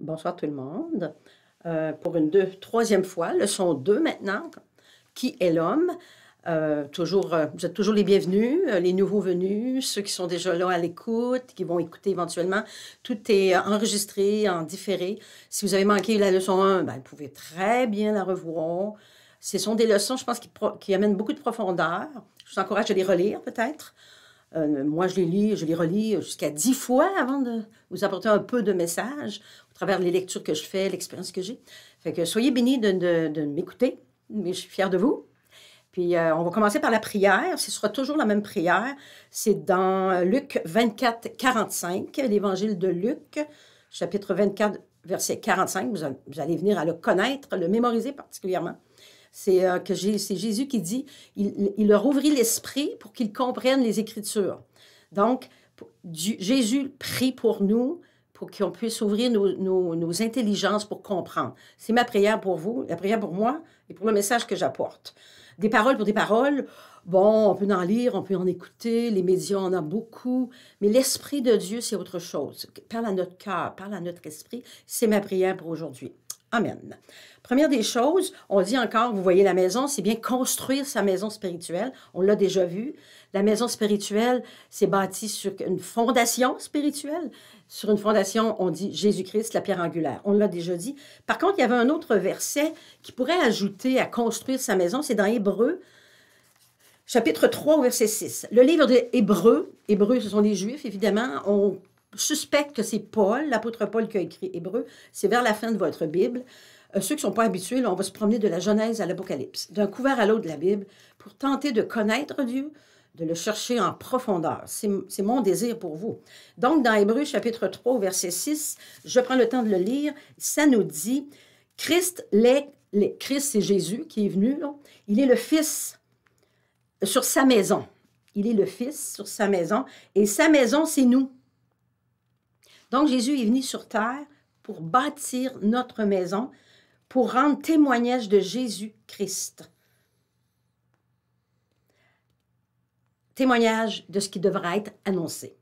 Bonsoir tout le monde. Pour une troisième fois, leçon 2 maintenant. Qui est l'homme? Vous êtes toujours les bienvenus, les nouveaux venus, ceux qui sont déjà là à l'écoute, qui vont écouter éventuellement. Tout est enregistré, en différé. Si vous avez manqué la leçon 1, ben, vous pouvez très bien la revoir. Ce sont des leçons, je pense, qui amènent beaucoup de profondeur. Je vous encourage à les relire peut-être. Moi, je les relis jusqu'à 10 fois avant de vous apporter un peu de message au travers des lectures que je fais, l'expérience que j'ai. Fait que soyez bénis de m'écouter, mais je suis fière de vous. Puis, on va commencer par la prière. Ce sera toujours la même prière. C'est dans Luc 24, 45, l'évangile de Luc, chapitre 24, verset 45. Vous allez venir à le connaître, le mémoriser particulièrement. C'est Jésus qui dit, il leur ouvrit l'esprit pour qu'ils comprennent les Écritures. Donc, Jésus prie pour nous, pour qu'on puisse ouvrir nos intelligences pour comprendre. C'est ma prière pour vous, la prière pour moi et pour le message que j'apporte. Des paroles pour des paroles, bon, on peut en lire, on peut en écouter, les médias en ont beaucoup, mais l'Esprit de Dieu, c'est autre chose. Parle à notre cœur, parle à notre esprit. C'est ma prière pour aujourd'hui. Amen. Première des choses, on dit encore, vous voyez la maison, c'est bien construire sa maison spirituelle. On l'a déjà vu. La maison spirituelle, c'est bâti sur une fondation spirituelle. Sur une fondation, on dit Jésus-Christ, la pierre angulaire. On l'a déjà dit. Par contre, il y avait un autre verset qui pourrait ajouter à construire sa maison. C'est dans Hébreux, chapitre 3, verset 6. Le livre de Hébreux, ce sont les Juifs, évidemment. On suspecte que c'est Paul, l'apôtre Paul qui a écrit Hébreux. C'est vers la fin de votre Bible. Ceux qui ne sont pas habitués, là, on va se promener de la Genèse à l'Apocalypse, d'un couvert à l'autre de la Bible, pour tenter de connaître Dieu, de le chercher en profondeur. C'est mon désir pour vous. Donc, dans Hébreux, chapitre 3, verset 6, je prends le temps de le lire, ça nous dit, Christ, c'est Jésus qui est venu, là. Il est le Fils sur sa maison. Il est le Fils sur sa maison, et sa maison, c'est nous. Donc, Jésus est venu sur terre pour bâtir notre maison, pour rendre témoignage de Jésus-Christ. Témoignage de ce qui devra être annoncé.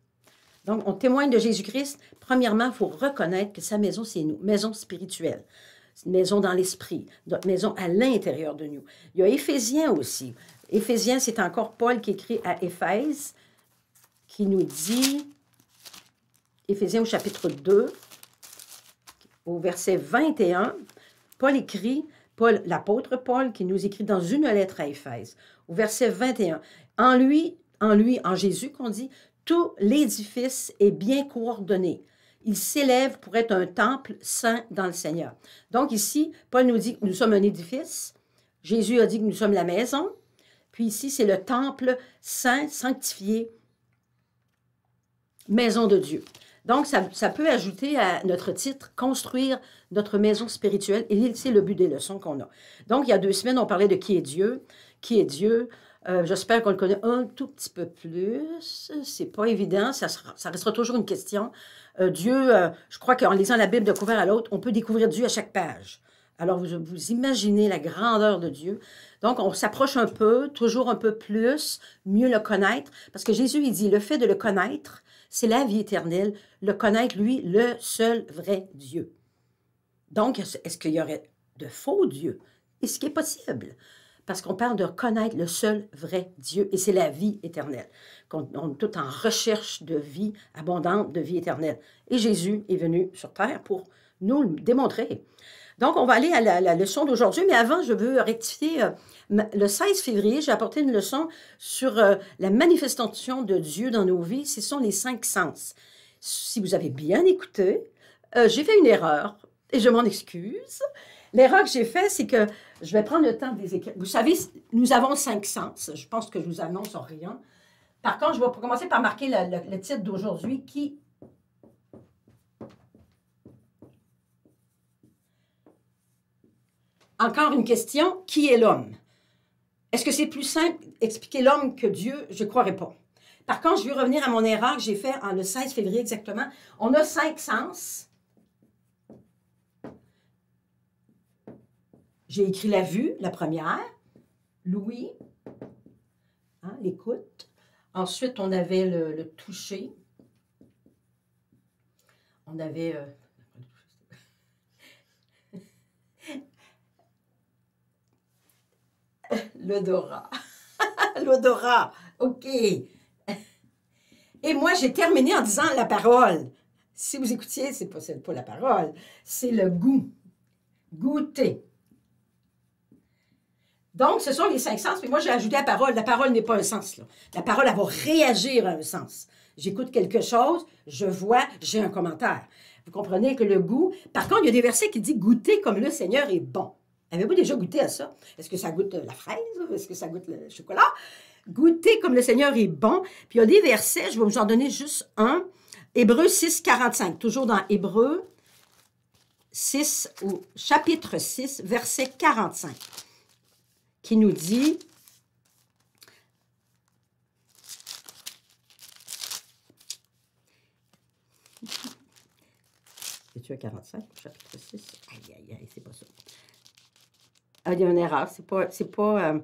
Donc, on témoigne de Jésus-Christ. Premièrement, il faut reconnaître que sa maison, c'est nous, maison spirituelle. C'est une maison dans l'esprit, notre maison à l'intérieur de nous. Il y a Éphésiens aussi. Éphésiens, c'est encore Paul qui écrit à Éphèse, qui nous dit, Éphésiens au chapitre 2, au verset 21, Paul écrit, l'apôtre Paul, qui nous écrit dans une lettre à Éphèse, au verset 21, en Jésus, qu'on dit, tout l'édifice est bien coordonné. Il s'élève pour être un temple saint dans le Seigneur. Donc ici, Paul nous dit que nous sommes un édifice. Jésus a dit que nous sommes la maison. Puis ici, c'est le temple saint, sanctifié, maison de Dieu. Donc, ça peut ajouter à notre titre, construire notre maison spirituelle. Et c'est le but des leçons qu'on a. Donc, il y a 2 semaines, on parlait de qui est Dieu. Qui est Dieu? J'espère qu'on le connaît un tout petit peu plus. C'est pas évident. Ça restera toujours une question. Dieu, je crois qu'en lisant la Bible de couvert à l'autre, on peut découvrir Dieu à chaque page. Alors, vous imaginez la grandeur de Dieu. Donc, on s'approche un peu, toujours un peu plus, mieux le connaître. Parce que Jésus, il dit, le fait de le connaître, c'est la vie éternelle, le connaître, lui, le seul vrai Dieu. Donc, est-ce qu'il y aurait de faux dieux? Est-ce qui est possible? Parce qu'on parle de connaître le seul vrai Dieu, et c'est la vie éternelle. On est tout en recherche de vie abondante, de vie éternelle. Et Jésus est venu sur terre pour nous le démontrer. Donc, on va aller à la leçon d'aujourd'hui, mais avant, je veux rectifier. Le 16 février, j'ai apporté une leçon sur la manifestation de Dieu dans nos vies. Ce sont les 5 sens. Si vous avez bien écouté, j'ai fait une erreur et je m'en excuse. L'erreur que j'ai faite, c'est que je vais prendre le temps de les écrire. Vous savez, nous avons 5 sens. Je pense que je vous annonce en rien. Par contre, je vais commencer par marquer le titre d'aujourd'hui qui... Encore une question, qui est l'homme? Est-ce que c'est plus simple d'expliquer l'homme que Dieu? Je ne croirais pas. Par contre, je vais revenir à mon erreur que j'ai faite le 16 février exactement. On a 5 sens. J'ai écrit la vue, la première, l'ouïe, hein, l'écoute. Ensuite, on avait le toucher. On avait... L'odorat. L'odorat. OK. Et moi, j'ai terminé en disant la parole. Si vous écoutiez, c'est pas la parole, c'est le goût. Goûter. Donc, ce sont les 5 sens, mais moi, j'ai ajouté la parole. La parole n'est pas un sens, là. La parole, elle va réagir à un sens. J'écoute quelque chose, je vois, j'ai un commentaire. Vous comprenez que le goût... Par contre, il y a des versets qui disent « Goûter comme le Seigneur est bon ». Avez-vous déjà goûté à ça? Est-ce que ça goûte la fraise? Est-ce que ça goûte le chocolat? Goûter comme le Seigneur est bon. Puis il y a des versets, je vais vous en donner juste un. Hébreux 6, 45. Toujours dans Hébreux 6, ou chapitre 6, verset 45. Qui nous dit... Es-tu à 45, chapitre 6? Aïe, aïe, aïe, c'est pas ça. Ah, il y a une erreur, c'est pas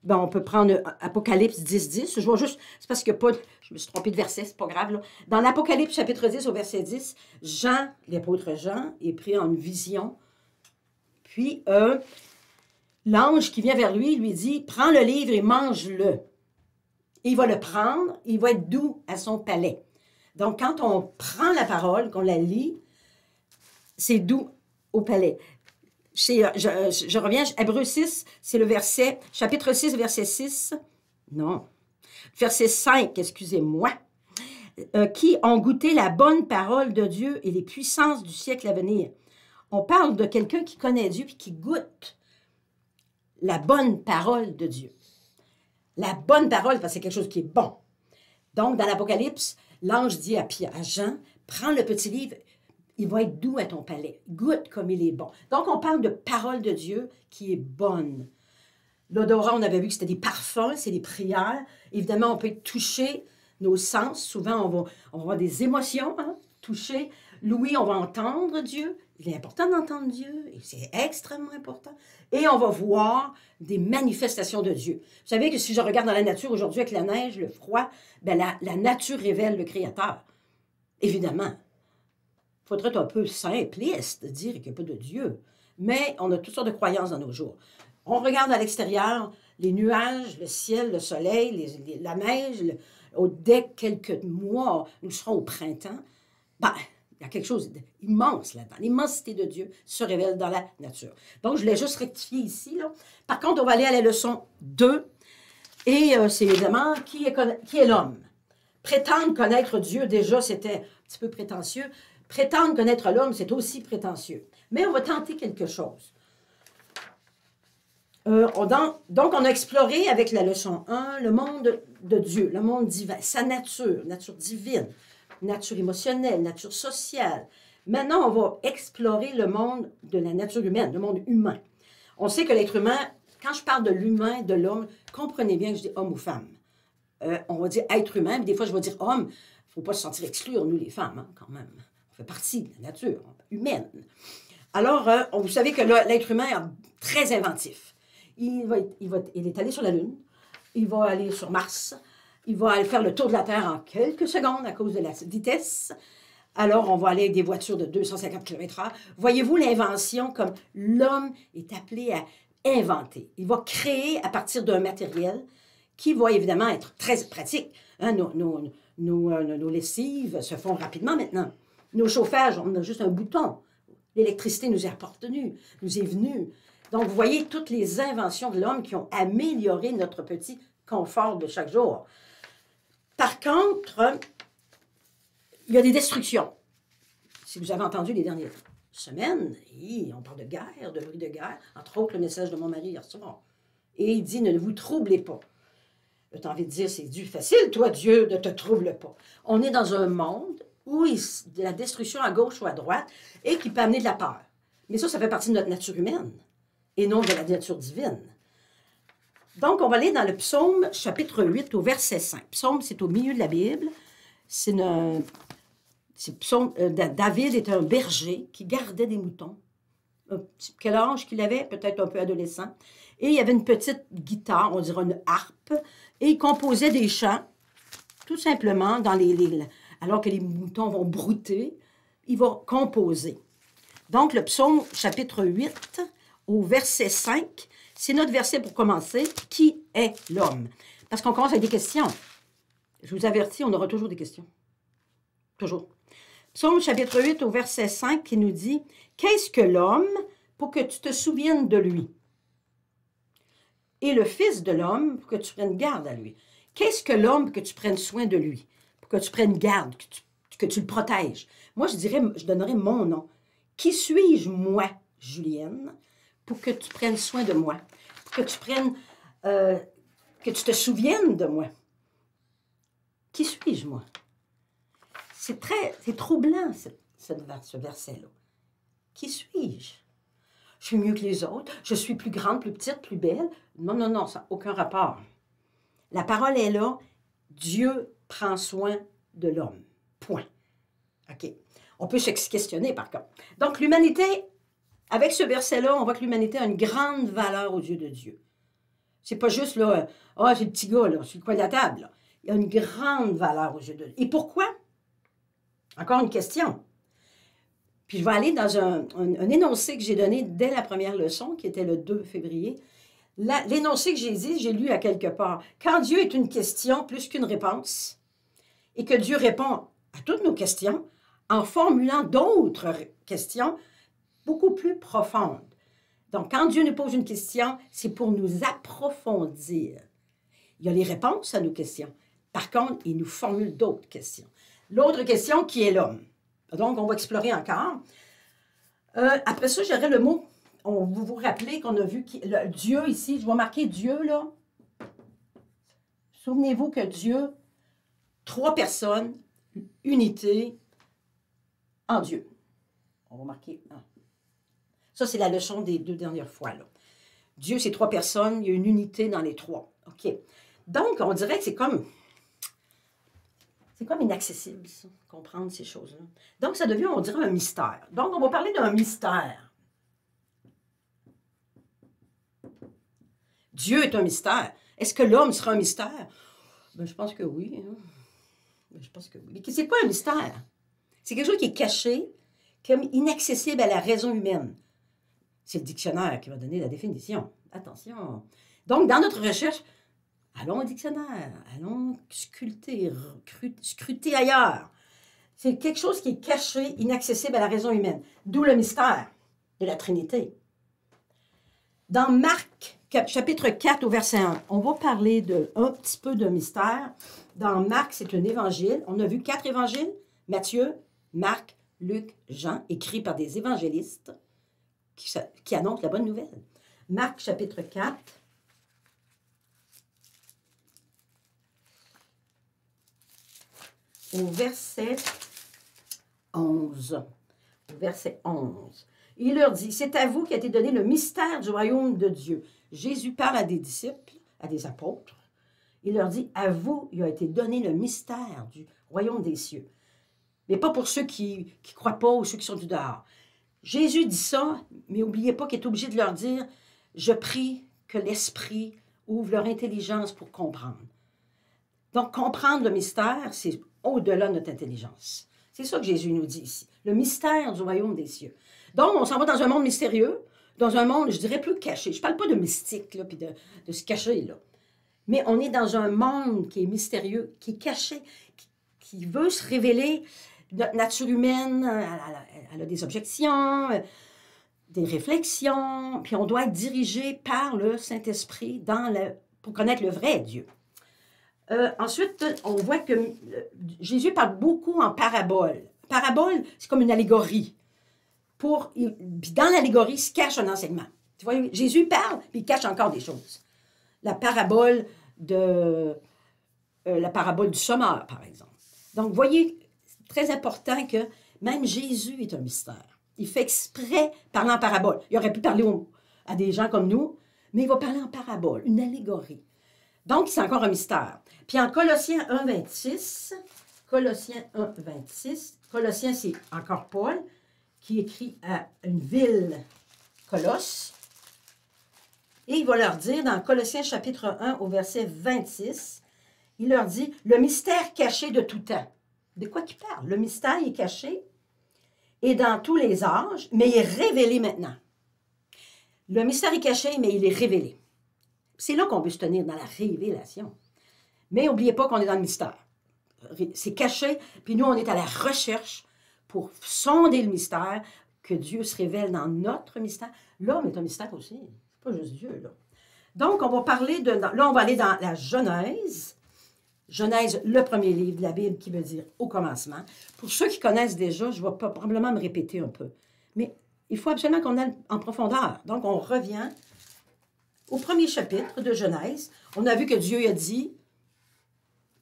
bon, on peut prendre Apocalypse 10, 10. Je vois juste, c'est parce que pas, je me suis trompée de verset, c'est pas grave, là. Dans l'Apocalypse chapitre 10, au verset 10, Jean, l'apôtre Jean, est pris en vision. Puis, l'ange qui vient vers lui, lui dit, prends le livre et mange-le. Il va le prendre, il va être doux à son palais. Donc, quand on prend la parole, qu'on la lit, c'est doux au palais. Je reviens, Hébreux 6, c'est le verset, chapitre 6, verset 6, non, verset 5, excusez-moi, qui ont goûté la bonne parole de Dieu et les puissances du siècle à venir. On parle de quelqu'un qui connaît Dieu et qui goûte la bonne parole de Dieu. La bonne parole, parce que c'est quelque chose qui est bon. Donc, dans l'Apocalypse, l'ange dit à Jean, prends le petit livre, il va être doux à ton palais. Goûte comme il est bon. Donc, on parle de parole de Dieu qui est bonne. L'odorat, on avait vu que c'était des parfums, c'est des prières. Évidemment, on peut toucher nos sens. Souvent, on va avoir des émotions, hein, toucher. L'ouïe, on va entendre Dieu. Il est important d'entendre Dieu, et c'est extrêmement important. Et on va voir des manifestations de Dieu. Vous savez que si je regarde dans la nature aujourd'hui avec la neige, le froid, ben la nature révèle le Créateur. Évidemment. Il faudrait être un peu simpliste de dire qu'il n'y a pas de Dieu. Mais on a toutes sortes de croyances dans nos jours. On regarde à l'extérieur, les nuages, le ciel, le soleil, la neige. Dès quelques mois, nous serons au printemps. Ben, il y a quelque chose d'immense là-dedans. L'immensité de Dieu se révèle dans la nature. Donc, je voulais juste rectifier ici, là. Par contre, on va aller à la leçon 2. Et c'est évidemment qui est l'homme. Prétendre connaître Dieu, déjà, c'était un petit peu prétentieux. Prétendre connaître l'homme, c'est aussi prétentieux. Mais on va tenter quelque chose. Donc, on a exploré avec la leçon 1 le monde de Dieu, le monde divin, sa nature divine, nature émotionnelle, nature sociale. Maintenant, on va explorer le monde de la nature humaine, le monde humain. On sait que l'être humain, quand je parle de l'humain, de l'homme, comprenez bien que je dis homme ou femme. On va dire être humain, mais des fois, je vais dire homme. Il ne faut pas se sentir exclure, nous, les femmes, hein, quand même. On fait partie de la nature humaine. Alors, vous savez que l'être humain est très inventif. Il est allé sur la Lune, il va aller sur Mars, il va aller faire le tour de la Terre en quelques secondes à cause de la vitesse. Alors, on va aller avec des voitures de 250 km/h. Voyez-vous l'invention comme l'homme est appelé à inventer. Il va créer à partir d'un matériel qui va évidemment être très pratique. Hein, nos lessives se font rapidement maintenant. Nos chauffages, on a juste un bouton. L'électricité nous est appartenue, nous est venue. Donc, vous voyez toutes les inventions de l'homme qui ont amélioré notre petit confort de chaque jour. Par contre, il y a des destructions. Si vous avez entendu les dernières semaines, on parle de guerre, de bruit de guerre, entre autres le message de mon mari hier soir. Et il dit, ne vous troublez pas. J'ai envie de dire, c'est du facile, toi, Dieu, ne te trouble pas. On est dans un monde où il y a de la destruction à gauche ou à droite et qui peut amener de la peur. Mais ça fait partie de notre nature humaine et non de la nature divine. Donc, on va aller dans le psaume, chapitre 8, au verset 5. Psaume, c'est au milieu de la Bible. David est un berger qui gardait des moutons. Quel âge qu'il avait? Peut-être un peu adolescent. Et il y avait une petite guitare, on dirait une harpe, et il composait des chants, tout simplement, alors que les moutons vont brouter, il va composer. Donc, le psaume, chapitre 8, au verset 5, c'est notre verset pour commencer. Qui est l'homme? Parce qu'on commence avec des questions. Je vous avertis, on aura toujours des questions. Toujours. Psaume chapitre 8 au verset 5 qui nous dit « Qu'est-ce que l'homme pour que tu te souviennes de lui? Et le fils de l'homme pour que tu prennes garde à lui. » Qu'est-ce que l'homme pour que tu prennes soin de lui? Pour que tu prennes garde, que tu le protèges. Moi, je donnerais mon nom. Qui suis-je, moi, Julienne, pour que tu prennes soin de moi? Pour que tu prennes, que tu te souviennes de moi? Qui suis-je, moi? C'est troublant, ce verset-là. Qui suis-je? Je suis mieux que les autres. Je suis plus grande, plus petite, plus belle. Non, non, non, ça n'a aucun rapport. La parole est là. Dieu prend soin de l'homme. Point. OK. On peut se questionner, par contre. Donc, l'humanité, avec ce verset-là, on voit que l'humanité a une grande valeur aux yeux de Dieu. C'est pas juste, là, c'est le petit gars, là, sur le coin de la table, là. Il a une grande valeur aux yeux de Dieu. Et pourquoi? Encore une question. Puis je vais aller dans un énoncé que j'ai donné dès la première leçon, qui était le 2 février. L'énoncé que j'ai dit, j'ai lu à quelque part. Quand Dieu est une question plus qu'une réponse, et que Dieu répond à toutes nos questions, en formulant d'autres questions beaucoup plus profondes. Donc, quand Dieu nous pose une question, c'est pour nous approfondir. Il y a les réponses à nos questions. Par contre, il nous formule d'autres questions. L'autre question, qui est l'homme? Donc, on va explorer encore. Après ça, j'aurai le mot. Vous vous rappelez qu'on a vu Dieu ici. Je vais marquer Dieu, là. Souvenez-vous que Dieu, 3 personnes, unité en Dieu. On va marquer 1. Ça, c'est la leçon des 2 dernières fois, là. Dieu, c'est 3 personnes. Il y a une unité dans les 3. OK. Donc, on dirait que c'est comme inaccessible, ça, comprendre ces choses-là. Donc, ça devient, on dirait, un mystère. Donc, on va parler d'un mystère. Dieu est un mystère. Est-ce que l'homme sera un mystère? Ben, je pense que oui. Hein. Ben, je pense que oui. Mais c'est quoi un mystère? C'est quelque chose qui est caché, comme inaccessible à la raison humaine. C'est le dictionnaire qui va donner la définition. Attention. Donc, dans notre recherche, allons au dictionnaire, allons scruter ailleurs. C'est quelque chose qui est caché, inaccessible à la raison humaine. D'où le mystère de la Trinité. Dans Marc, chapitre 4 au verset 1, on va parler un petit peu de mystère. Dans Marc, c'est un évangile. On a vu 4 évangiles. Matthieu, Marc, Luc, Jean, écrits par des évangélistes qui annoncent la bonne nouvelle. Marc, chapitre 4. Au verset 11. Au verset 11. Il leur dit, c'est à vous qu'a été donné le mystère du royaume de Dieu. Jésus parle à des disciples, à des apôtres. Il leur dit, à vous, il a été donné le mystère du royaume des cieux. Mais pas pour ceux qui ne croient pas ou ceux qui sont du dehors. Jésus dit ça, mais n'oubliez pas qu'il est obligé de leur dire, je prie que l'Esprit ouvre leur intelligence pour comprendre. Donc, comprendre le mystère, c'est au-delà de notre intelligence. C'est ça que Jésus nous dit ici. Le mystère du royaume des cieux. Donc, on s'en va dans un monde mystérieux, dans un monde, je dirais, plus caché. Je ne parle pas de mystique, là, puis de se cacher, là. Mais on est dans un monde qui est mystérieux, qui est caché, qui veut se révéler. Notre nature humaine, elle a des objections, des réflexions, puis on doit être dirigé par le Saint-Esprit pour connaître le vrai Dieu. Ensuite, on voit que Jésus parle beaucoup en parabole. Parabole, c'est comme une allégorie. Puis dans l'allégorie se cache un enseignement. Tu vois, Jésus parle, puis il cache encore des choses. La parabole du sommeur, par exemple. Donc, voyez, c'est très important que même Jésus est un mystère. Il fait exprès parler en parabole. Il aurait pu parler à des gens comme nous, mais il va parler en parabole, une allégorie. Donc, c'est encore un mystère. Puis en Colossiens 1, 26, Colossiens, c'est encore Paul qui écrit à une ville, Colosse. Et il va leur dire, dans Colossiens chapitre 1, au verset 26, il leur dit, le mystère caché de tout temps. De quoi qu'il parle? Le mystère est caché et dans tous les âges, mais il est révélé maintenant. Le mystère est caché, mais il est révélé. C'est là qu'on veut se tenir, dans la révélation. Mais n'oubliez pas qu'on est dans le mystère. C'est caché, puis nous, on est à la recherche pour sonder le mystère, que Dieu se révèle dans notre mystère. L'homme est un mystère aussi. C'est pas juste Dieu, là. Donc, on va parler de... Là, on va aller dans la Genèse. Genèse, le premier livre de la Bible, qui veut dire « au commencement ». Pour ceux qui connaissent déjà, je vais probablement me répéter un peu. Mais il faut absolument qu'on aille en profondeur. Donc, on revient au premier chapitre de Genèse. On a vu que Dieu a dit,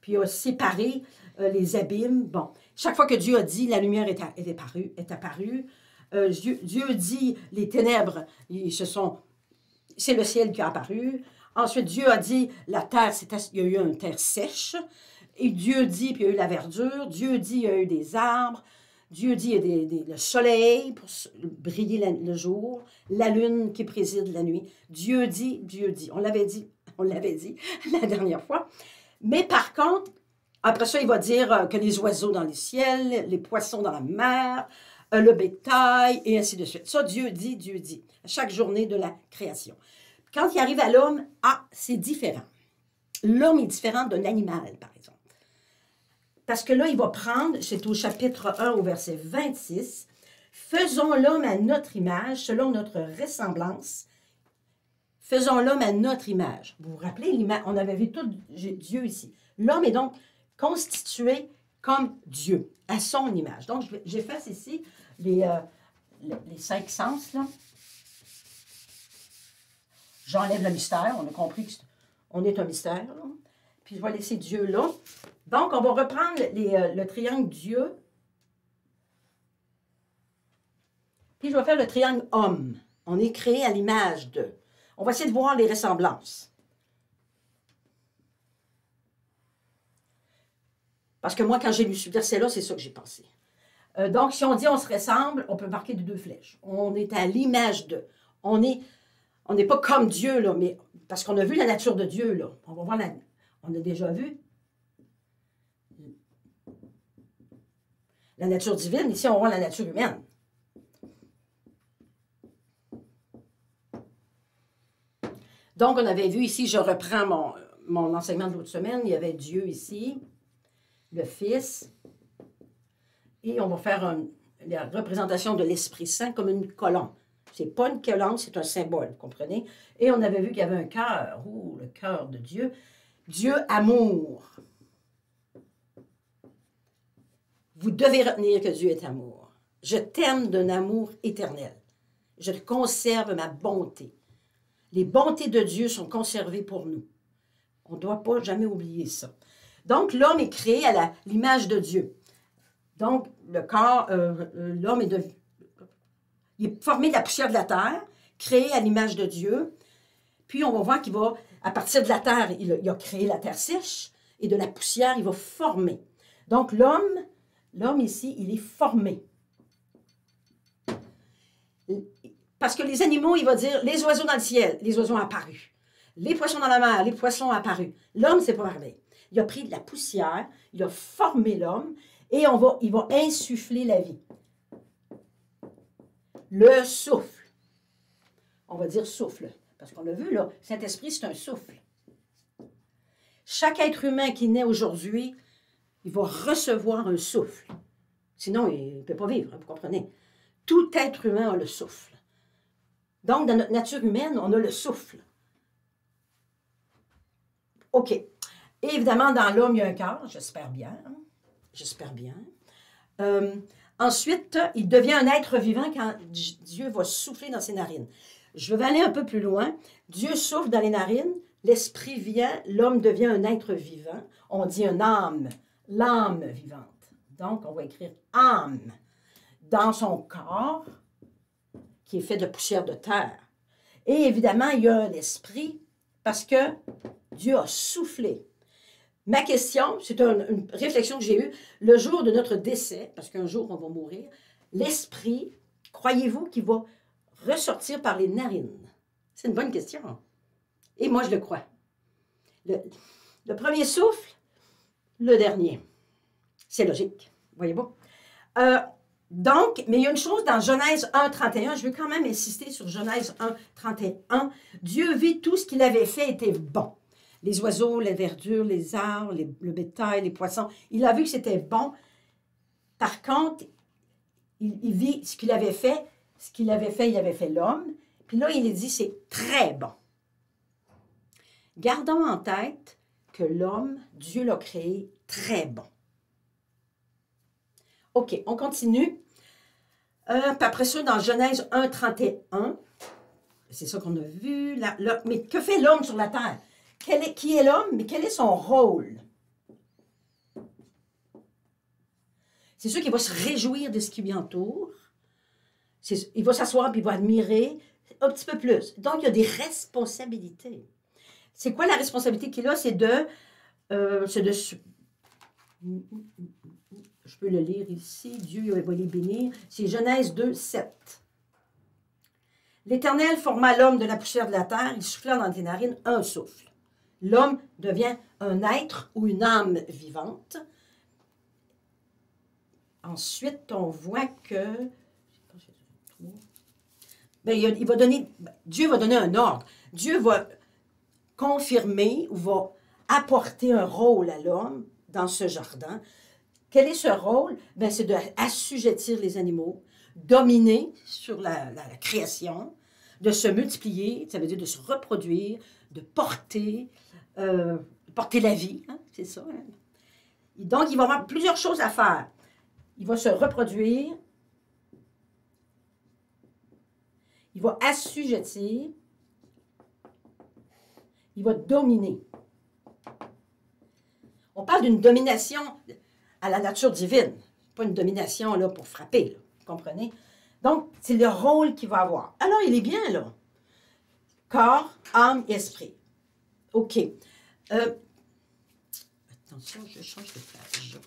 puis il a séparé les abîmes. Bon, chaque fois que Dieu a dit, la lumière est apparue. Dieu dit, les ténèbres, c'est le ciel qui a apparu. Ensuite, Dieu a dit, la terre, il y a eu une terre sèche. Et Dieu dit, puis il y a eu la verdure. Dieu dit, il y a eu des arbres. Dieu dit, il y a le soleil pour briller le jour. La lune qui préside la nuit. Dieu dit. On l'avait dit la dernière fois. Mais par contre, après ça, il va dire que les oiseaux dans les ciels, les poissons dans la mer, le bétail, et ainsi de suite. Ça, Dieu dit. Chaque journée de la création. Quand il arrive à l'homme, c'est différent. L'homme est différent d'un animal, par exemple. Parce que là, il va prendre, c'est au chapitre 1, au verset 26, « Faisons l'homme à notre image, selon notre ressemblance. Faisons l'homme à notre image. » Vous vous rappelez, on avait vu tout Dieu ici. L'homme est donc constitué comme Dieu, à son image. Donc, j'efface ici les 5 sens, là. J'enlève le mystère. On a compris qu'on est un mystère, là. Puis je vais laisser Dieu là. Donc, on va reprendre le triangle Dieu. Puis je vais faire le triangle homme. On est créé à l'image de. On va essayer de voir les ressemblances. Parce que moi, quand j'ai lu ce verset-là, c'est ça que j'ai pensé. Donc, si on dit on se ressemble, on peut marquer de 2 flèches. On est à l'image de. On n'est pas comme Dieu, là, mais parce qu'on a vu la nature de Dieu, là. On va voir on a déjà vu la nature divine. Ici, on voit la nature humaine. Donc, on avait vu ici, je reprends mon enseignement de l'autre semaine, il y avait Dieu ici, le Fils, et on va faire la représentation de l'Esprit Saint comme une colonne. Ce n'est pas une colonne, c'est un symbole, vous comprenez? Et on avait vu qu'il y avait un cœur, le cœur de Dieu. Dieu amour. Vous devez retenir que Dieu est amour. Je t'aime d'un amour éternel. Je conserve ma bonté. Les bontés de Dieu sont conservées pour nous. On ne doit pas jamais oublier ça. Donc, l'homme est créé à l'image de Dieu. Donc, le corps, l'homme il est formé de la poussière de la terre, créé à l'image de Dieu. Puis, on va voir qu'il va, à partir de la terre, il a créé la terre sèche, et de la poussière, il va former. Donc, l'homme ici, il est formé. Parce que les animaux, il va dire, les oiseaux dans le ciel, les oiseaux ont apparu. Les poissons dans la mer, les poissons ont apparu. L'homme, c'est pas pareil. Il a pris de la poussière, il a formé l'homme, et il va insuffler la vie. Le souffle. On va dire souffle. Parce qu'on l'a vu, là, Saint-Esprit, c'est un souffle. Chaque être humain qui naît aujourd'hui, il va recevoir un souffle. Sinon, il ne peut pas vivre, vous comprenez? Tout être humain a le souffle. Donc, dans notre nature humaine, on a le souffle. OK. Et évidemment, dans l'homme, il y a un cœur, j'espère bien. J'espère bien. Ensuite, il devient un être vivant quand Dieu va souffler dans ses narines. Je vais aller un peu plus loin. Dieu souffle dans les narines, l'esprit vient, l'homme devient un être vivant. On dit un âme, l'âme vivante. Donc, on va écrire âme dans son corps, qui est fait de poussière de terre. Et évidemment, il y a un esprit, parce que Dieu a soufflé. Ma question, c'est une réflexion que j'ai eue, le jour de notre décès, parce qu'un jour on va mourir, l'esprit, croyez-vous qu'il va ressortir par les narines? C'est une bonne question. Et moi, je le crois. Le premier souffle, le dernier. C'est logique, voyez-vous. Donc, mais il y a une chose dans Genèse 1, 31, je veux quand même insister sur Genèse 1, 31. Dieu vit tout ce qu'il avait fait était bon. Les oiseaux, la verdure, les arbres, le bétail, les poissons. Il a vu que c'était bon. Par contre, il vit ce qu'il avait fait. Ce qu'il avait fait, il avait fait l'homme. Puis là, il a dit, c'est très bon. Gardons en tête que l'homme, Dieu l'a créé très bon. OK, on continue. Puis après ça, dans Genèse 1, 31, c'est ça qu'on a vu. Mais que fait l'homme sur la terre? Qui est l'homme, mais quel est son rôle? C'est sûr qu'il va se réjouir de ce qui lui entoure. Il va s'asseoir et il va admirer un petit peu plus. Donc, il y a des responsabilités. C'est quoi la responsabilité qu'il a? C'est de je peux le lire ici. Dieu va les bénir. C'est Genèse 2, 7. L'Éternel forma l'homme de la poussière de la terre. Il souffla dans tes narines un souffle. L'homme devient un être ou une âme vivante. Ensuite, on voit que... il va donner, Dieu va donner un ordre. Dieu va confirmer ou va apporter un rôle à l'homme dans ce jardin. Quel est ce rôle? C'est d'assujettir les animaux, dominer sur la création, de se multiplier, ça veut dire de se reproduire, de porter la vie, hein, c'est ça. Hein? Donc, il va avoir plusieurs choses à faire. Il va se reproduire, il va assujettir, il va dominer. On parle d'une domination à la nature divine, pas une domination là, pour frapper, là, vous comprenez? Donc, c'est le rôle qu'il va avoir. Alors, il est bien, là. Corps, âme, esprit. OK. Attention, je change de page.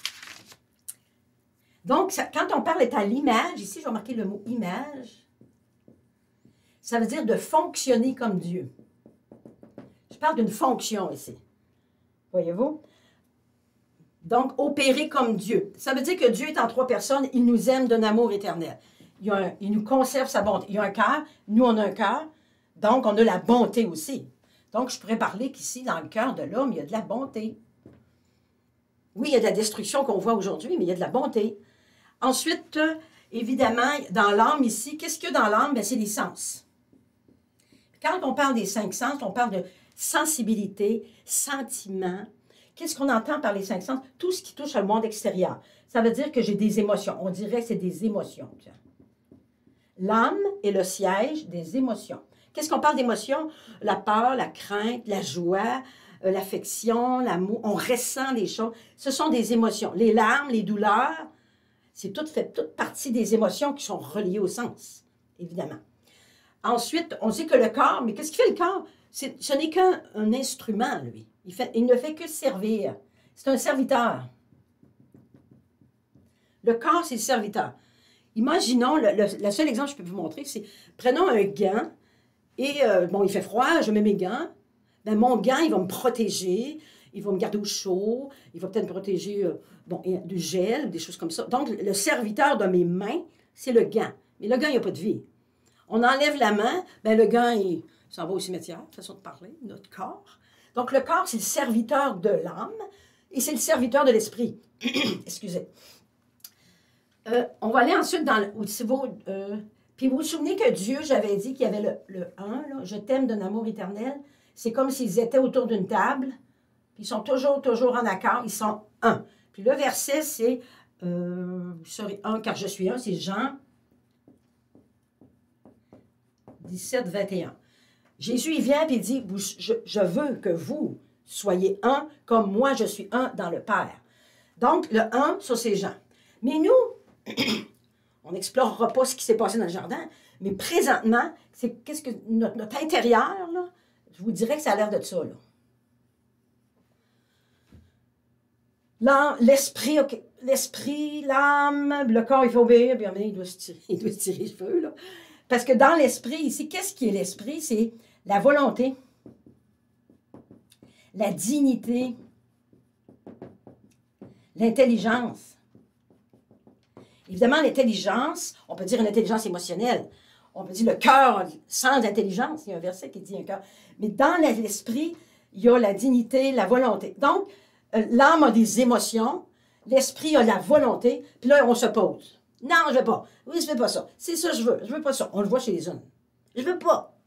Donc, quand on parle à l'image, ici, je vais marquer le mot image. Ça veut dire de fonctionner comme Dieu. Je parle d'une fonction ici. Voyez-vous? Donc, opérer comme Dieu. Ça veut dire que Dieu est en trois personnes. Il nous aime d'un amour éternel. Il nous conserve sa bonté. Il y a un cœur. Nous, on a un cœur. Donc, on a la bonté aussi. Donc, je pourrais parler qu'ici, dans le cœur de l'homme, il y a de la bonté. Oui, il y a de la destruction qu'on voit aujourd'hui, mais il y a de la bonté. Ensuite, évidemment, dans l'âme ici, qu'est-ce qu'il y a dans l'âme? C'est les sens. Quand on parle des 5 sens, on parle de sensibilité, sentiment. Qu'est-ce qu'on entend par les 5 sens? Tout ce qui touche au monde extérieur. Ça veut dire que j'ai des émotions. On dirait que c'est des émotions. L'âme est le siège des émotions. Qu'est-ce qu'on parle d'émotions? La peur, la crainte, la joie, l'affection, l'amour. On ressent les choses. Ce sont des émotions. Les larmes, les douleurs, c'est toute partie des émotions qui sont reliées au sens, évidemment. Ensuite, on dit que le corps, mais qu'est-ce qu'il fait le corps? Ce n'est qu'un instrument, lui. Il ne fait que servir. C'est un serviteur. Le corps, c'est le serviteur. Imaginons, le seul exemple que je peux vous montrer, c'est, prenons un gant, et il fait froid, je mets mes gants. Mon gant, il va me protéger, il va me garder au chaud, il va peut-être me protéger du gel, des choses comme ça. Donc, le serviteur de mes mains, c'est le gant. Mais le gant, il n'a pas de vie. On enlève la main, le gant, il s'en va au cimetière, façon de parler, notre corps. Donc, le corps, c'est le serviteur de l'âme et c'est le serviteur de l'esprit. Excusez. On va aller ensuite au niveau... puis vous vous souvenez que Dieu, j'avais dit qu'il y avait le 1, là, je t'aime d'un amour éternel. C'est comme s'ils étaient autour d'une table, puis ils sont toujours en accord, ils sont un. Puis le verset, c'est, vous serez un car je suis un, c'est Jean 17, 21. Jésus, il vient et il dit, je veux que vous soyez un comme moi je suis un dans le Père. Donc, le un, ça c'est Jean. Mais nous, on n'explorera pas ce qui s'est passé dans le jardin, mais présentement, c'est qu'est-ce que notre intérieur, là, je vous dirais que ça a l'air de ça, là. L'esprit, OK. L'esprit, l'âme, le corps, il faut obéir, puis il doit se tirer les cheveux, là. Parce que dans l'esprit, ici, qu'est-ce qui est l'esprit? C'est la volonté, la dignité, l'intelligence. Évidemment, l'intelligence, on peut dire une intelligence émotionnelle. On peut dire le cœur sans intelligence. Il y a un verset qui dit un cœur. Mais dans l'esprit, il y a la dignité, la volonté. Donc, l'âme a des émotions, l'esprit a la volonté, puis là, on se pose. Non, je ne veux pas. Oui, je ne veux pas ça. C'est ça, je veux pas ça. On le voit chez les hommes. Je ne veux pas.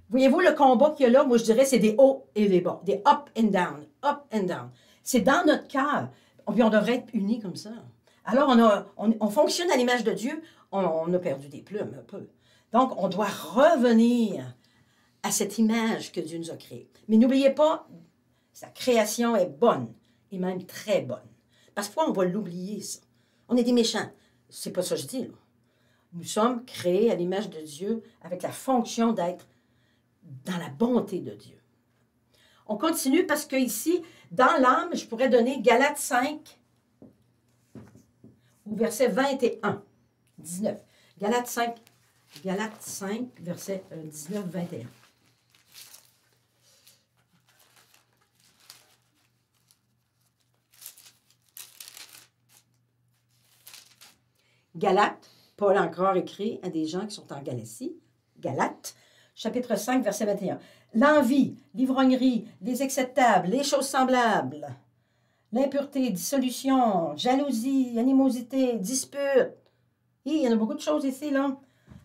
Voyez-vous, le combat qu'il y a là, moi, je dirais, c'est des hauts et des bas. Des up and down, up and down. C'est dans notre cœur. Puis on devrait être unis comme ça. Alors, on fonctionne à l'image de Dieu. On a perdu des plumes un peu. Donc, on doit revenir à cette image que Dieu nous a créée. Mais n'oubliez pas, sa création est bonne, et même très bonne. Parce que on va l'oublier, ça. On est des méchants. C'est pas ça que je dis, là. Nous sommes créés à l'image de Dieu avec la fonction d'être dans la bonté de Dieu. On continue parce que ici, dans l'âme, je pourrais donner Galates 5, au verset 21, 19. Galates 5, verset 19, 21. Galates, Paul encore écrit à des gens qui sont en Galatie, Galates, chapitre 5, verset 21. L'envie, l'ivrognerie, les acceptables, les choses semblables, l'impureté, dissolution, jalousie, animosité, dispute. Il y en a beaucoup de choses ici, là.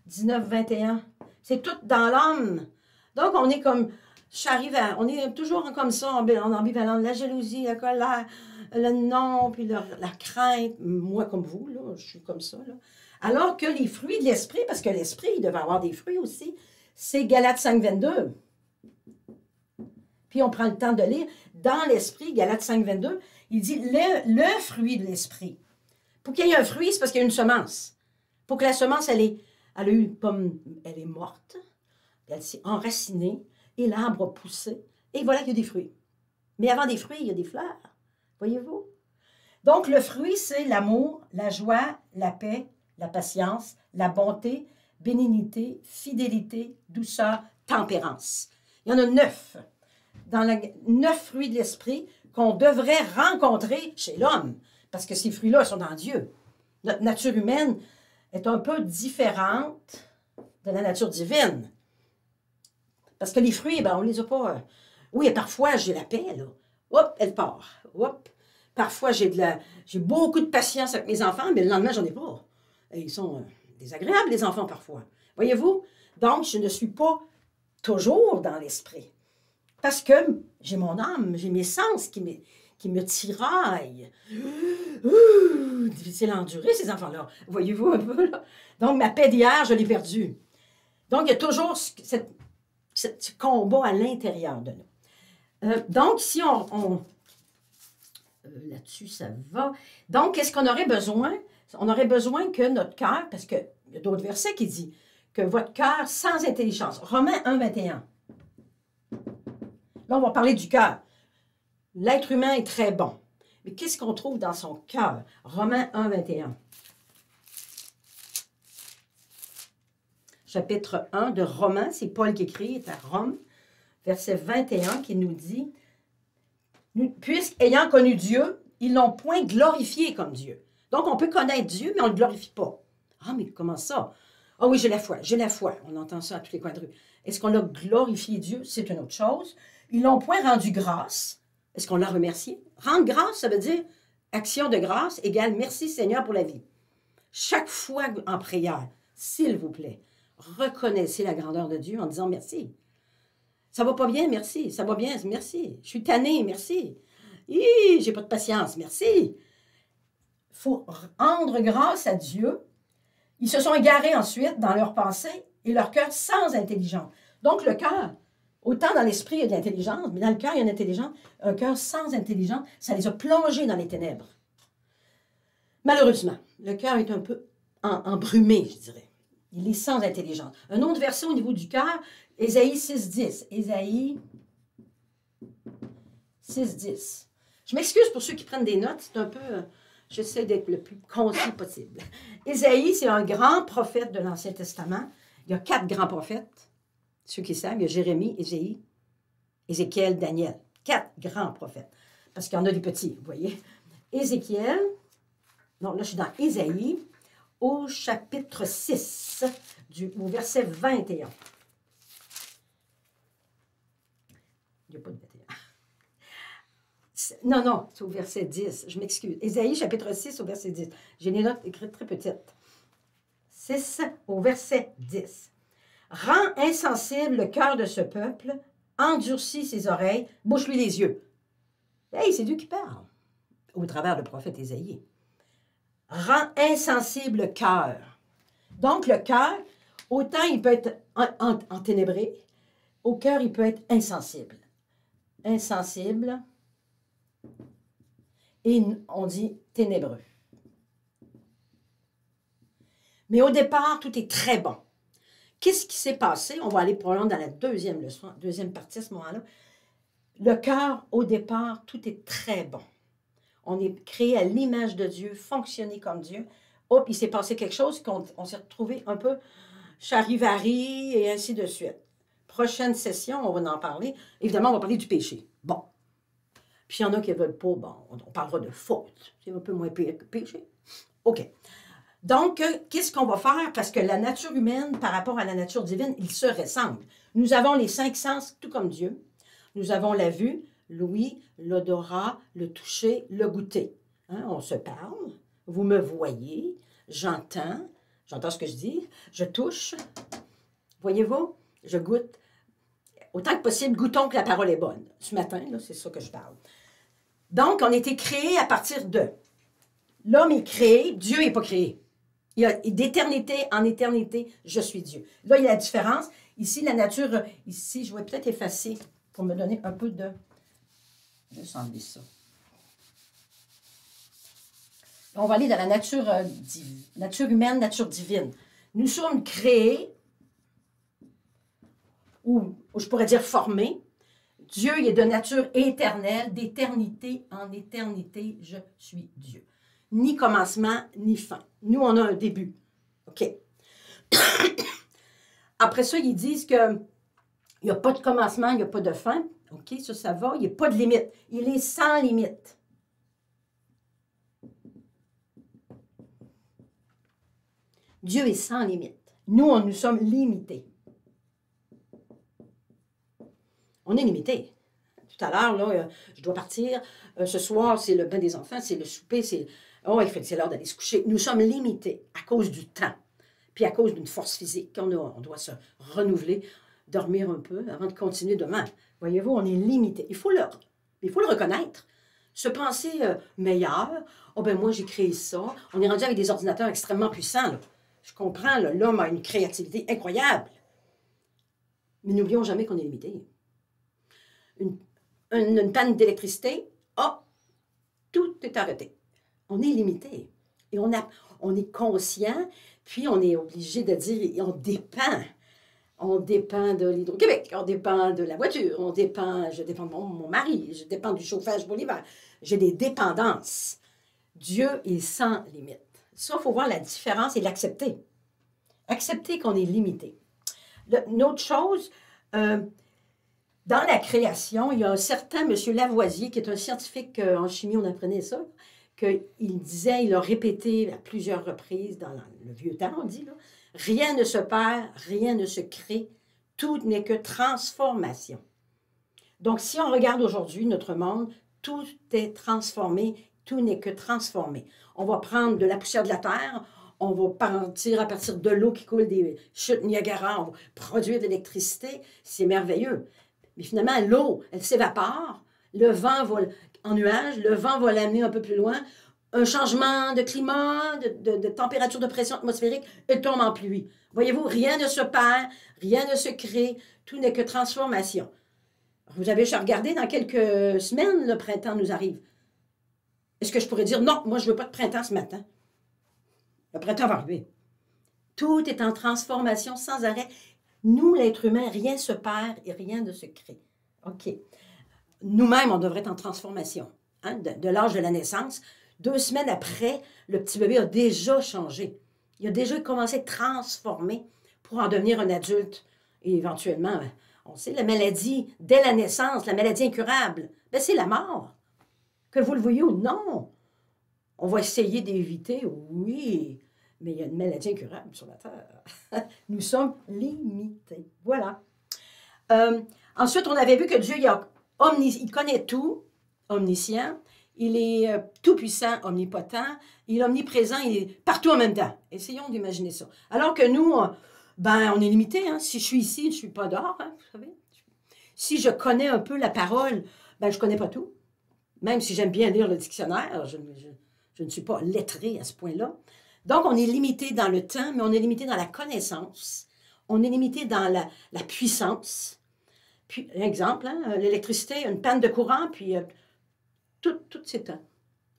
19, 21. C'est tout dans l'âme. Donc, on est comme, on est toujours comme ça, en ambivalent. La jalousie, la colère, le non, puis la crainte. Moi, comme vous, là, je suis comme ça, là. Alors que les fruits de l'esprit, parce que l'esprit, il devait avoir des fruits aussi, c'est Galates 5, 22. Puis on prend le temps de lire. Dans l'esprit, Galates 5, 22, il dit le fruit de l'esprit. Pour qu'il y ait un fruit, c'est parce qu'il y a une semence. Pour que la semence, elle a eu une pomme, elle est morte, elle s'est enracinée, et l'arbre a poussé, et voilà qu'il y a des fruits. Mais avant des fruits, il y a des fleurs. Voyez-vous? Donc, le fruit, c'est l'amour, la joie, la paix, la patience, la bonté, bénignité, fidélité, douceur, tempérance. Il y en a 9. Dans les 9 fruits de l'esprit qu'on devrait rencontrer chez l'homme. Parce que ces fruits-là sont dans Dieu. Notre nature humaine est un peu différente de la nature divine. Parce que les fruits, ben, on ne les a pas. Oui, parfois, j'ai la paix, là. Hop, elle part. Hop. Parfois, j'ai beaucoup de patience avec mes enfants, mais le lendemain, j'en ai pas. Et ils sont désagréables, les enfants, parfois. Voyez-vous? Donc, je ne suis pas toujours dans l'esprit. Parce que j'ai mon âme, j'ai mes sens qui me tiraillent. Difficile à endurer, ces enfants-là. Voyez-vous un peu, là? Donc, ma paix d'hier, je l'ai perdue. Donc, il y a toujours ce combat à l'intérieur de nous. Donc, si là-dessus, ça va. Donc, qu'est-ce qu'on aurait besoin? On aurait besoin que notre cœur, parce qu'il y a d'autres versets qui disent que votre cœur sans intelligence. Romains 1, 21. Là, on va parler du cœur. L'être humain est très bon. Mais qu'est-ce qu'on trouve dans son cœur? Romains 1, 21. Chapitre 1 de Romains, c'est Paul qui écrit, il est à Rome, verset 21, qui nous dit « Puisqu'ayant connu Dieu, ils l'ont point glorifié comme Dieu. » Donc, on peut connaître Dieu, mais on ne le glorifie pas. Ah, mais comment ça? Ah oui, j'ai la foi, j'ai la foi. On entend ça à tous les coins de rue. Est-ce qu'on a glorifié Dieu? C'est une autre chose. Ils l'ont point rendu grâce. Est-ce qu'on l'a remercié? Rendre grâce, ça veut dire action de grâce égale merci Seigneur pour la vie. Chaque fois en prière, s'il vous plaît, reconnaissez la grandeur de Dieu en disant merci. Ça va pas bien, merci. Ça va bien, merci. Je suis tannée, merci. J'ai pas de patience, merci. Il faut rendre grâce à Dieu. Ils se sont égarés ensuite dans leurs pensées et leur cœur sans intelligence. Donc le cœur, autant dans l'esprit il y a de l'intelligence, mais dans le cœur il y a une intelligence. Un cœur sans intelligence, ça les a plongés dans les ténèbres. Malheureusement, le cœur est un peu embrumé, je dirais. Il est sans intelligence. Un autre verset au niveau du cœur, Ésaïe 6.10. Ésaïe 6.10. Je m'excuse pour ceux qui prennent des notes, c'est un peu... J'essaie d'être le plus concis possible. Ésaïe, c'est un grand prophète de l'Ancien Testament. Il y a 4 grands prophètes. Ceux qui savent, il y a Jérémie, Ésaïe, Ézéchiel, Daniel. 4 grands prophètes. Parce qu'il y en a des petits, vous voyez. Ézéchiel, Non, là, je suis dans Ésaïe, au chapitre 6, au verset 21. Il n'y a pas de 21. Non, non, c'est au verset 10. Je m'excuse. Ésaïe, chapitre 6, au verset 10. J'ai les notes écrites très petites. 6, au verset 10. Rends insensible le cœur de ce peuple, endurcis ses oreilles, bouche-lui les yeux. Hey, c'est Dieu qui parle, au travers du prophète Ésaïe. Rends insensible le cœur. Donc, le cœur, autant il peut être enténébré, au cœur, il peut être insensible. Insensible. Et on dit ténébreux. Mais au départ, tout est très bon. Qu'est-ce qui s'est passé? On va aller probablement dans la deuxième leçon, deuxième partie à ce moment-là. Le cœur, au départ, tout est très bon. On est créé à l'image de Dieu, fonctionner comme Dieu. Hop, il s'est passé quelque chose qu'on s'est retrouvé un peu charivari et ainsi de suite. Prochaine session, on va en parler. Évidemment, on va parler du péché. Bon. Puis il y en a qui ne veulent pas, bon, on parlera de faute. C'est un peu moins pire que péché. OK. Donc, qu'est-ce qu'on va faire? Parce que la nature humaine, par rapport à la nature divine, ils se ressemblent. Nous avons les 5 sens, tout comme Dieu. Nous avons la vue, l'ouïe, l'odorat, le toucher, le goûter. Hein, on se parle, vous me voyez, j'entends ce que je dis, je touche. Voyez-vous? Je goûte. Autant que possible, goûtons que la parole est bonne. Ce matin, c'est ça que je parle. Donc, on a été créé à partir de. L'homme est créé, Dieu n'est pas créé. Il y a d'éternité en éternité, je suis Dieu. Là, il y a la différence. Ici, la nature, ici, je vais peut-être effacer pour me donner un peu de... Je vais enlever ça. On va aller dans la nature, nature humaine, nature divine. Nous sommes créés, ou je pourrais dire formés. Dieu il est de nature éternelle, d'éternité en éternité, je suis Dieu. Ni commencement, ni fin. Nous, on a un début. OK. Après ça, ils disent qu'il n'y a pas de commencement, il n'y a pas de fin. OK, ça va. Il n'y a pas de limite. Il est sans limite. Dieu est sans limite. Nous sommes limités. On est limité. Tout à l'heure, là, je dois partir. Ce soir, c'est le bain des enfants, c'est le souper, oh, c'est l'heure d'aller se coucher. Nous sommes limités à cause du temps, puis à cause d'une force physique. On doit se renouveler, dormir un peu avant de continuer demain. Voyez-vous, on est limité. Il faut le reconnaître. Se penser meilleur. Oh, ben moi, j'ai créé ça. On est rendu avec des ordinateurs extrêmement puissants. Là. Je comprends, l'homme a une créativité incroyable. Mais n'oublions jamais qu'on est limité. Une panne d'électricité, tout est arrêté. On est limité. Et on est conscient, puis on est obligé de dire, on dépend. On dépend de l'Hydro-Québec, on dépend de la voiture, je dépends de mon mari, je dépends du chauffage pour l'hiver. J'ai des dépendances. Dieu est sans limite. Ça, il faut voir la différence et l'accepter. Accepter qu'on est limité. Une autre chose, dans la création, il y a un certain M. Lavoisier, qui est un scientifique en chimie, on apprenait ça, qu'il disait, il a répété à plusieurs reprises dans le vieux temps, on dit, là, rien ne se perd, rien ne se crée, tout n'est que transformation. Donc, si on regarde aujourd'hui notre monde, tout est transformé, tout n'est que transformé. On va prendre de la poussière de la terre, on va partir à partir de l'eau qui coule des chutes Niagara, on va produire de l'électricité, c'est merveilleux. Mais finalement, l'eau, elle s'évapore, le vent va en nuage, le vent va l'amener un peu plus loin, un changement de climat, de température, de pression atmosphérique, elle tombe en pluie. Voyez-vous, rien ne se perd, rien ne se crée, tout n'est que transformation. Vous avez regardé, dans quelques semaines, le printemps nous arrive. Est-ce que je pourrais dire, non, moi je ne veux pas de printemps ce matin? Le printemps va arriver. Tout est en transformation sans arrêt. Nous, l'être humain, rien ne se perd et rien ne se crée. OK. Nous-mêmes, on devrait être en transformation. Hein? De l'âge de la naissance, 2 semaines après, le petit bébé a déjà changé. Il a déjà commencé à être transformé pour en devenir un adulte. Et éventuellement, on sait, la maladie, dès la naissance, la maladie incurable, c'est la mort. Que vous le voyez ou non. On va essayer d'éviter, oui, mais il y a une maladie incurable sur la Terre. Nous sommes limités. Voilà. Ensuite, on avait vu que Dieu, il connaît tout, omniscient. Il est tout-puissant, omnipotent. Il est omniprésent, il est partout en même temps. Essayons d'imaginer ça. Alors que nous, on est limité. Hein? Si je suis ici, je ne suis pas dehors, hein, vous savez. Si je connais un peu la parole, je ne connais pas tout. Même si j'aime bien lire le dictionnaire, je ne suis pas lettrée à ce point-là. Donc, on est limité dans le temps, mais on est limité dans la connaissance. On est limité dans la puissance. Puis, exemple, hein, l'électricité, une panne de courant, puis tout ces temps.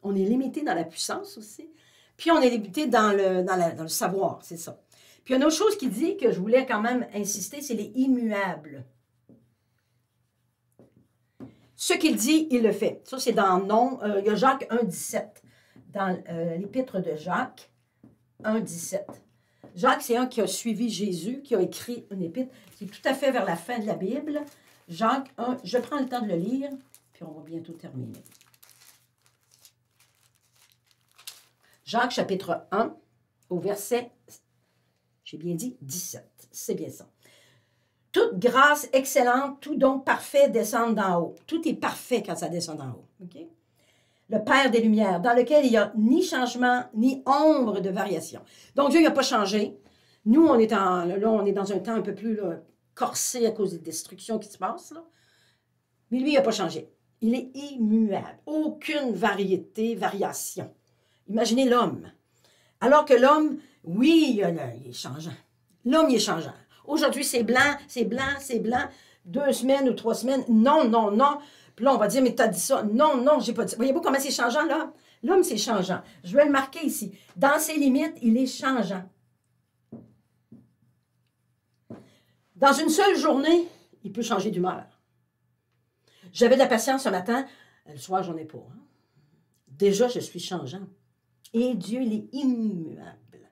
On est limité dans la puissance aussi. Puis, on est limité dans le savoir, c'est ça. Puis, une autre chose qui dit que je voulais quand même insister, c'est les immuables. Ce qu'il dit, il le fait. Ça, c'est dans il y a Jacques 1,17. Dans l'épître de Jacques 1,17. Jacques, c'est un qui a suivi Jésus, qui a écrit une épître. C'est tout à fait vers la fin de la Bible. Jacques 1, je prends le temps de le lire, puis on va bientôt terminer. Jacques, chapitre 1, au verset, j'ai bien dit 17. C'est bien ça. Toute grâce excellente, tout don parfait descend d'en haut. Tout est parfait quand ça descend d'en haut. Okay? Le Père des Lumières, dans lequel il n'y a ni changement, ni ombre de variation. Donc, Dieu n'a pas changé. Nous, on est dans un temps un peu plus corsé à cause des destructions qui se passent. Là. Mais lui, il n'a pas changé. Il est immuable. Aucune variation. Imaginez l'homme. Alors que l'homme, oui, il est changeant. L'homme, il est changeant. Aujourd'hui, c'est blanc, c'est blanc, c'est blanc. 2 semaines ou 3 semaines, non, non, non. Puis là, on va dire, mais tu as dit ça. Non, non, j'ai pas dit ça. Voyez-vous comment c'est changeant, là? L'homme, c'est changeant. Je vais le marquer ici. Dans ses limites, il est changeant. Dans une seule journée, il peut changer d'humeur. J'avais de la patience ce matin. Le soir, j'en ai pas. Hein? Déjà, je suis changeant. Et Dieu, il est immuable.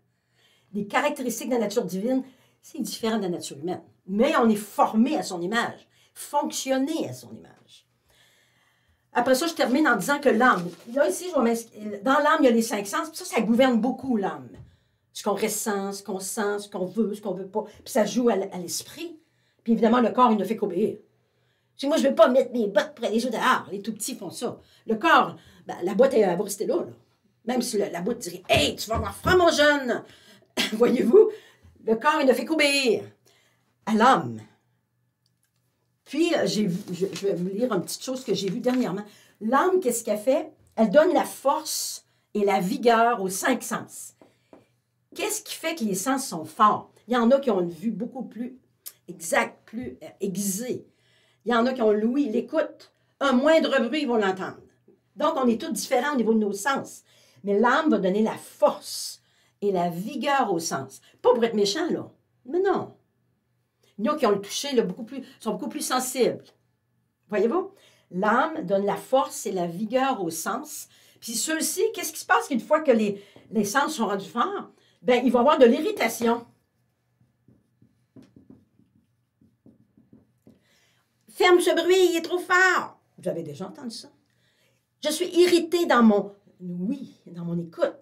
Les caractéristiques de la nature divine, c'est différent de la nature humaine. Mais on est formé à son image, fonctionner à son image. Après ça, je termine en disant que l'âme, là ici, dans l'âme, il y a les 5 sens, puis ça gouverne beaucoup l'âme. Ce qu'on ressent, ce qu'on sent, ce qu'on veut pas. Puis ça joue à l'esprit. Puis évidemment, le corps, il ne fait qu'obéir. Si moi, je ne veux pas mettre mes bottes pour aller jouer dehors, les tout petits font ça. Le corps, la boîte, elle va rester là. Même si la boîte dirait « Hey, tu vas avoir froid, mon jeune! » Voyez-vous, le corps, il ne fait qu'obéir à l'âme. Puis, je vais vous lire une petite chose que j'ai vue dernièrement. L'âme, qu'est-ce qu'elle fait? Elle donne la force et la vigueur aux 5 sens. Qu'est-ce qui fait que les sens sont forts? Il y en a qui ont une vue beaucoup plus exacte, plus aiguisée. Il y en a qui ont l'ouïe, l'écoute. Un moindre bruit, ils vont l'entendre. Donc, on est tous différents au niveau de nos sens. Mais l'âme va donner la force et la vigueur aux sens. Pas pour être méchant, là. Mais non. Il y en a qui ont le toucher, là, sont beaucoup plus sensibles. Voyez-vous? L'âme donne la force et la vigueur aux sens. Puis ceux-ci, qu'est-ce qui se passe une fois que les sens sont rendus forts? Bien, il va y avoir de l'irritation. Ferme ce bruit, il est trop fort. Vous avez déjà entendu ça? Je suis irritée dans mon écoute.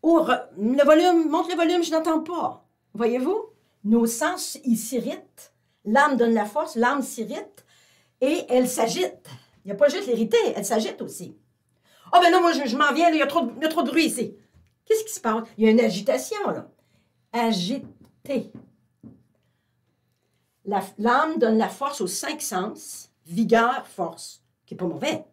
Le volume, monte le volume, je n'entends pas. Voyez-vous? Nos sens, ils s'irritent. L'âme donne la force, l'âme s'irrite et elle s'agite. Il n'y a pas juste l'irriter, elle s'agite aussi. Ah ben là, moi, je m'en viens, il y a trop de bruit ici. Qu'est-ce qui se passe? Il y a une agitation, là. Agité. L'âme donne la force aux 5 sens, vigueur, force, qui n'est pas mauvais.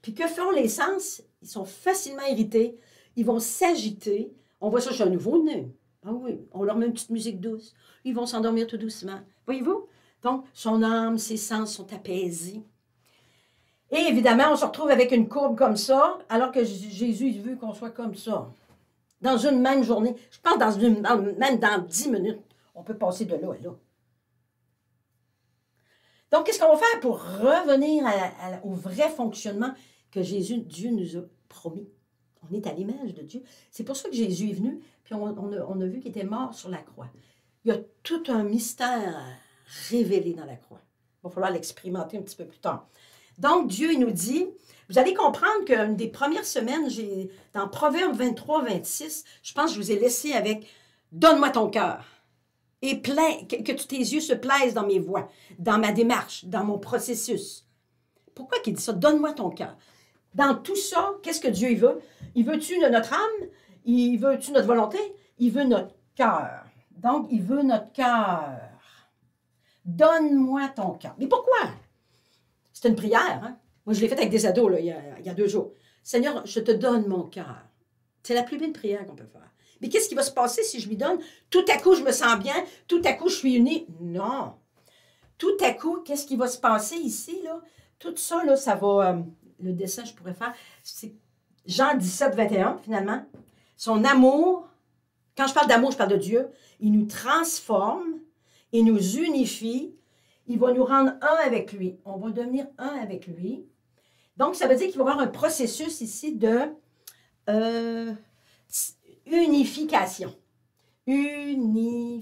Puis que font les sens? Ils sont facilement irrités, ils vont s'agiter. On voit ça chez un nouveau-né. Ah oui, on leur met une petite musique douce. Ils vont s'endormir tout doucement. Voyez-vous? Donc, son âme, ses sens sont apaisés. Et évidemment, on se retrouve avec une courbe comme ça, alors que Jésus veut qu'on soit comme ça. Dans une même journée, je pense même dans 10 minutes, on peut passer de là à là. Donc, qu'est-ce qu'on va faire pour revenir au vrai fonctionnement que Dieu nous a promis? On est à l'image de Dieu. C'est pour ça que Jésus est venu, puis on a vu qu'il était mort sur la croix. Il y a tout un mystère révélé dans la croix. Il va falloir l'expérimenter un petit peu plus tard. Donc, Dieu, il nous dit, vous allez comprendre qu'une des premières semaines, dans Proverbe 23, 26, je pense que je vous ai laissé avec « Donne-moi ton cœur » et que tes yeux se plaisent dans mes voies, dans ma démarche, dans mon processus. Pourquoi qu'il dit ça? « Donne-moi ton cœur ». Dans tout ça, qu'est-ce que Dieu il veut? Il veut-tu notre âme? Il veut-tu notre volonté? Il veut notre cœur. Donc, il veut notre cœur. Donne-moi ton cœur. Mais pourquoi? C'est une prière, hein? Moi, je l'ai faite avec des ados là, il y a 2 jours. Seigneur, je te donne mon cœur. C'est la plus belle prière qu'on peut faire. Mais qu'est-ce qui va se passer si je lui donne? Tout à coup, je me sens bien. Tout à coup, je suis unie. Non. Tout à coup, qu'est-ce qui va se passer ici? Là? Tout ça, là, ça va... le dessin, je pourrais faire. C'est Jean 17, 21, finalement. Son amour, quand je parle d'amour, je parle de Dieu. Il nous transforme, il nous unifie. Il va nous rendre un avec lui. On va devenir un avec lui. Donc, ça veut dire qu'il va y avoir un processus ici de unification. Unification.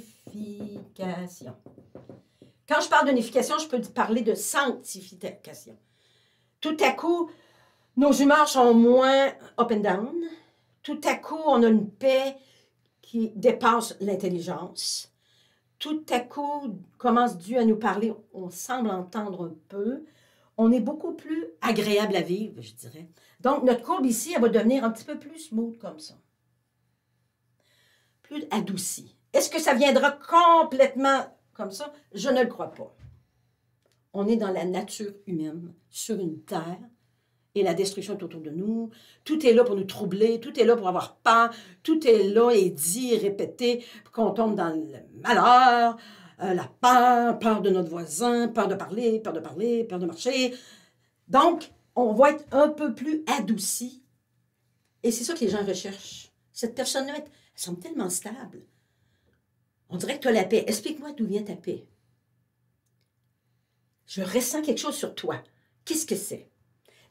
Quand je parle d'unification, je peux parler de sanctification. Tout à coup, nos humeurs sont moins up and down. Tout à coup, on a une paix qui dépasse l'intelligence. Tout à coup, commence Dieu à nous parler, on semble entendre un peu. On est beaucoup plus agréable à vivre, je dirais. Donc, notre courbe ici, elle va devenir un petit peu plus smooth comme ça. Plus adoucie. Est-ce que ça viendra complètement comme ça? Je ne le crois pas. On est dans la nature humaine, sur une terre, et la destruction est autour de nous. Tout est là pour nous troubler, tout est là pour avoir peur, tout est là et dit et répété pour qu'on tombe dans le malheur, la peur, peur de notre voisin, peur de parler, peur de marcher. Donc, on va être un peu plus adouci. Et c'est ça que les gens recherchent. Cette personne-là, elle semble tellement stable. On dirait que tu as la paix. Explique-moi d'où vient ta paix. Je ressens quelque chose sur toi. Qu'est-ce que c'est?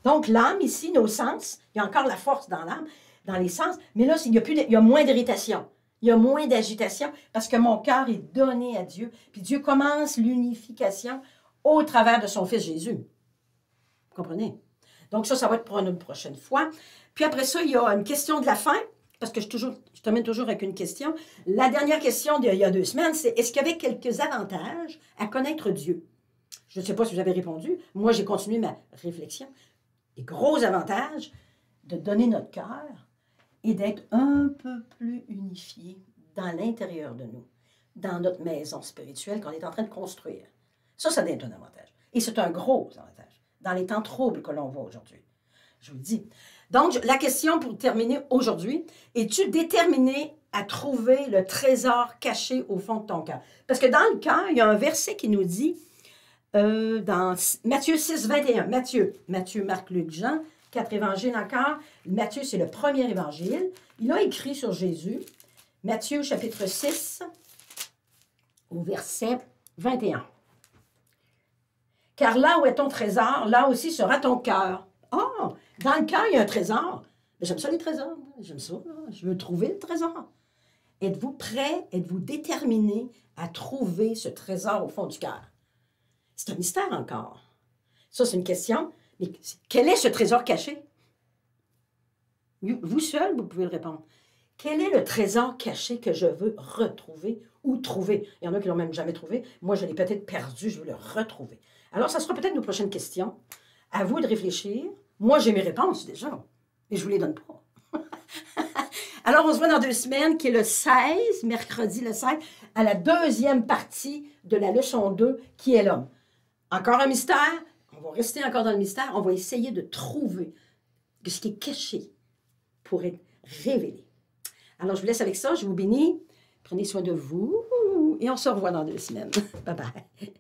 Donc, l'âme, ici, nos sens, il y a encore la force dans l'âme, dans les sens, mais là, il y a moins d'irritation, il y a moins d'agitation, parce que mon cœur est donné à Dieu, puis Dieu commence l'unification au travers de son Fils Jésus. Vous comprenez? Donc, ça va être pour une prochaine fois. Puis après ça, il y a une question de la fin, parce que je termine toujours avec une question. La dernière question d'il y a 2 semaines, c'est est-ce qu'il y avait quelques avantages à connaître Dieu? Je ne sais pas si vous avez répondu. Moi, j'ai continué ma réflexion. Les gros avantages de donner notre cœur et d'être un peu plus unifié dans l'intérieur de nous, dans notre maison spirituelle qu'on est en train de construire. Ça doit être un avantage. Et c'est un gros avantage dans les temps troubles que l'on voit aujourd'hui. Je vous le dis. Donc, la question pour terminer aujourd'hui, es-tu déterminé à trouver le trésor caché au fond de ton cœur? Parce que dans le cœur, il y a un verset qui nous dit... dans Matthieu 6, 21, Matthieu, Marc, Luc, Jean, 4 évangiles encore. Matthieu, c'est le premier évangile. Il a écrit sur Jésus. Matthieu, chapitre 6, au verset 21. « Car là où est ton trésor, là aussi sera ton cœur. » Oh, dans le cœur, il y a un trésor. J'aime ça, les trésors. J'aime ça. Je veux trouver le trésor. Êtes-vous prêt, êtes-vous déterminé à trouver ce trésor au fond du cœur? C'est un mystère encore. Ça, c'est une question. Mais quel est ce trésor caché? Vous seul, vous pouvez le répondre. Quel est le trésor caché que je veux retrouver ou trouver? Il y en a qui ne l'ont même jamais trouvé. Moi, je l'ai peut-être perdu, je veux le retrouver. Alors, ça sera peut-être nos prochaines questions. À vous de réfléchir. Moi, j'ai mes réponses déjà, mais je ne vous les donne pas. Alors, on se voit dans 2 semaines, qui est le 16, mercredi le 16, à la 2e partie de la leçon 2, qui est l'homme. Encore un mystère, on va rester encore dans le mystère, on va essayer de trouver ce qui est caché pour être révélé. Alors, je vous laisse avec ça, je vous bénis, prenez soin de vous et on se revoit dans 2 semaines. Bye bye.